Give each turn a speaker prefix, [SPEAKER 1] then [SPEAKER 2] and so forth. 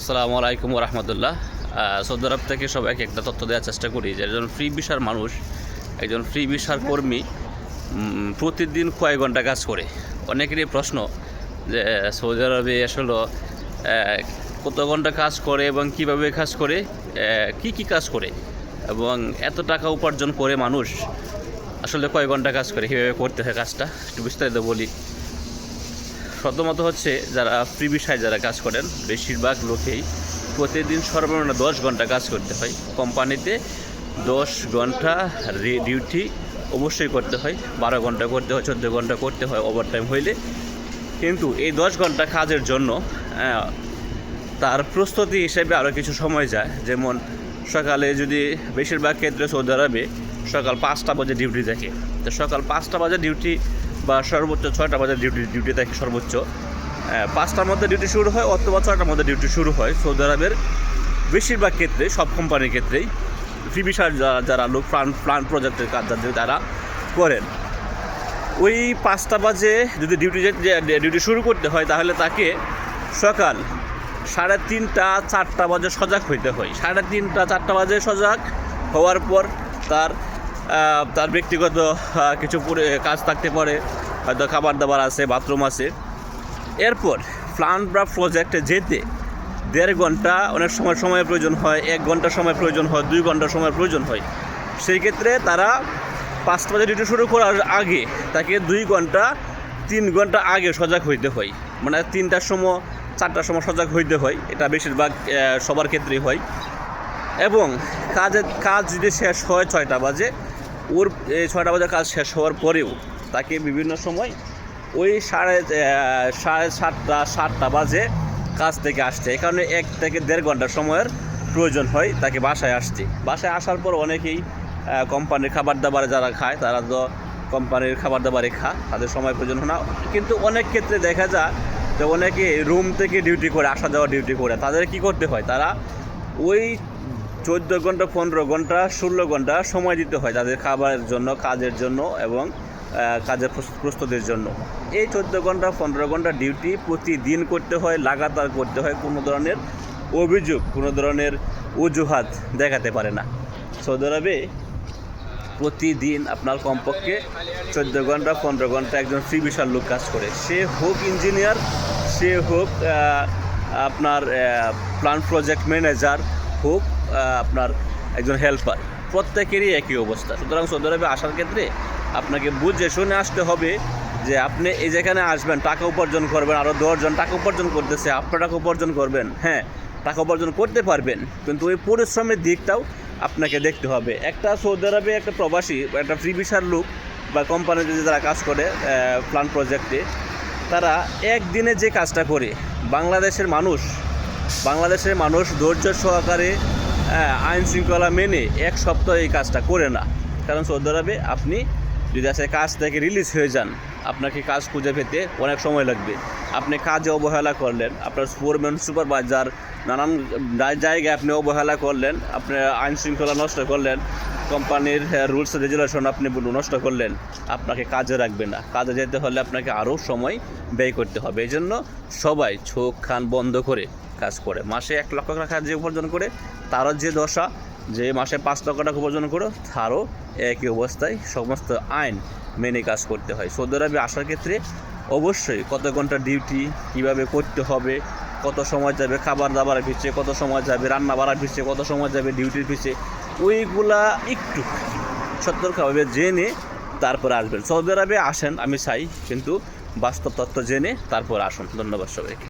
[SPEAKER 1] আসসালামু আলাইকুম রহমতুল্লাহ। সৌদি আরব থেকে সবাইকে একটা তথ্য দেওয়ার চেষ্টা করি যে একজন ফ্রি ভিসার মানুষ, একজন ফ্রি ভিসার কর্মী প্রতিদিন কয় ঘন্টা কাজ করে। অনেকেরই প্রশ্ন যে সৌদি আরবে আসলে কত ঘন্টা কাজ করে এবং কিভাবে কাজ করে, কি কাজ করে এবং এত টাকা উপার্জন করে মানুষ আসলে কয় ঘন্টা কাজ করে, কীভাবে করতে হয় কাজটা একটু বিস্তারিত বলি। প্রথমত হচ্ছে যারা ফ্রি ভিসায় যারা কাজ করেন বেশিরভাগ লোকেই প্রতিদিন সর্বনিম্ন 10 ঘন্টা কাজ করতে হয়। কোম্পানিতে 10 ঘন্টা ডিউটি অবশ্যই করতে হয়, 12 ঘন্টা করতে হয়, 14 ঘন্টা করতে হয় ওভারটাইম হইলে। কিন্তু এই 10 ঘন্টা কাজের জন্য তার প্রস্তুতি হিসেবে আরও কিছু সময় যায়। যেমন সকালে যদি বেশিরভাগ ক্ষেত্রে সৌদি আরবে সকাল 5টা বাজে ডিউটি থাকে, তো সকাল 5টা বাজে ডিউটি বা সর্বোচ্চ 6টা বাজে ডিউটি থাকে। সর্বোচ্চ 5টার মধ্যে ডিউটি শুরু হয় অথবা 6টার মধ্যে ডিউটি শুরু হয়। সৌদি আরবের বেশিরভাগ ক্ষেত্রে, সব কোম্পানির ক্ষেত্রেই ফ্রি ভিসার যারা লোক প্ল্যান প্রজেক্টের কাজ তারা করেন, ওই 5টা বাজে যদি ডিউটি শুরু করতে হয় তাহলে তাকে সকাল 3:30 4টা বাজে সজাগ হইতে হয়। 3:30 4টা বাজে সজাগ হওয়ার পর তার ব্যক্তিগত কিছু কাজ থাকতে পারে, হয়তো খাবার দাবার আছে, বাথরুম আছে। এরপর প্ল্যান বা প্রজেক্টে যেতে 1.5 ঘন্টা, অনেক সময় প্রয়োজন হয়, 1 ঘন্টা সময় প্রয়োজন হয়, 2 ঘন্টা সময় প্রয়োজন হয়। সেই ক্ষেত্রে তারা 5টা বাজে ডিউটি শুরু করার আগে তাকে 2 ঘন্টা 3 ঘন্টা আগে সজাগ হইতে হয়। মানে 3টার সময় 4টার সময় সজাগ হইতে হয়। এটা বেশিরভাগ সবার ক্ষেত্রেই হয়। এবং কাজ যদি শেষ হয় 6টা বাজে, ওর 6টা বাজে কাজ শেষ হওয়ার পরেও তাকে বিভিন্ন সময় ওই 7:30 বাজে কাজ থেকে আসছে। এই কারণে 1 থেকে 1.5 ঘন্টা সময়ের প্রয়োজন হয় তাকে বাসায় আসতে। বাসায় আসার পর অনেকেই কোম্পানির খাবার দাবার যারা খায় তারা তো কোম্পানির খাবার দাবারই তাদের সময় প্রয়োজন হয় না। কিন্তু অনেক ক্ষেত্রে দেখা যায় যে অনেকে রুম থেকে ডিউটি করে, আসা যাওয়া ডিউটি করে। তাদের কি করতে হয়, তারা ওই 14 ঘন্টা 15 ঘন্টা 16 ঘন্টা সময় দিতে হয় তাদের খাবারের জন্য, কাজের জন্য এবং কাজের প্রস্তুতির জন্য। এই 14 ঘন্টা 15 ঘন্টা ডিউটি প্রতিদিন করতে হয়, লাগাতার করতে হয়। কোনো ধরনের অভিযোগ, কোনো ধরনের অজুহাত দেখাতে পারে না। সৌদি আরবে প্রতিদিন আপনার কমপক্ষে 14 ঘন্টা 15 ঘন্টা একজন ফ্রি ভিসার লোক কাজ করে। সে হোক ইঞ্জিনিয়ার, সে হোক আপনার প্ল্যান প্রজেক্ট ম্যানেজার, হোক আপনার একজন হেল্পার, প্রত্যেকেরই একই অবস্থা। সুতরাং সৌদি আরবে আসার ক্ষেত্রে আপনাকে বুঝে শুনে আসতে হবে যে আপনি এই যেখানে আসবেন, টাকা উপার্জন করবেন। আরও 10 জন টাকা উপার্জন করতেছে, আপনার টাকা উপার্জন করবেন। হ্যাঁ, টাকা উপার্জন করতে পারবেন, কিন্তু ওই পরিশ্রমের দিকটাও আপনাকে দেখতে হবে। একটা সৌদি আরবে একটা প্রবাসী, একটা ফ্রি ভিসার লোক বা কোম্পানিতে যারা কাজ করে প্ল্যান প্রজেক্টে, তারা একদিনে যে কাজটা করে বাংলাদেশের মানুষ ধৈর্য সহকারে আইন শৃঙ্খলা মেনে 1 সপ্তাহ এই কাজটা করে না। কারণ সৌদি আরবে আপনি যদি আসে কাজ থেকে রিলিজ হয়ে যান, আপনাকে কাজ খুঁজে পেতে অনেক সময় লাগবে। আপনি কাজে অবহেলা করলেন, আপনার ফোরম্যান, সুপারভাইজার, নানান জায়গায় আপনি অবহেলা করলেন, আপনি আইন শৃঙ্খলা নষ্ট করলেন, কোম্পানির রুলস রেগুলেশন আপনি নষ্ট করলেন, আপনাকে কাজে রাখবে না। কাজে যেতে হলে আপনাকে আরও সময় ব্যয় করতে হবে। এই জন্য সবাই চোখ কান বন্ধ করে কাজ করে। মাসে 1 লক্ষ টাকা যে উপার্জন করে তারও যে দশা, যে মাসে 5 লক্ষ টাকা উপার্জন করে তারও একই অবস্থায় সমস্ত আইন মেনে কাজ করতে হয়। সৌদি আরবে আসার ক্ষেত্রে অবশ্যই কত ঘন্টা ডিউটি, কীভাবে করতে হবে, কত সময় যাবে খাবার দাবারের পিছিয়ে, কত সময় যাবে রান্না বাড়ার পিছিয়ে, কত সময় যাবে ডিউটির পিছিয়ে, ওইগুলা একটু সতর্কভাবে জেনে তারপর আসবেন। সৌদি আরবে আসেন আমি চাই, কিন্তু বাস্তব তথ্য জেনে তারপর আসুন। ধন্যবাদ সবাইকে।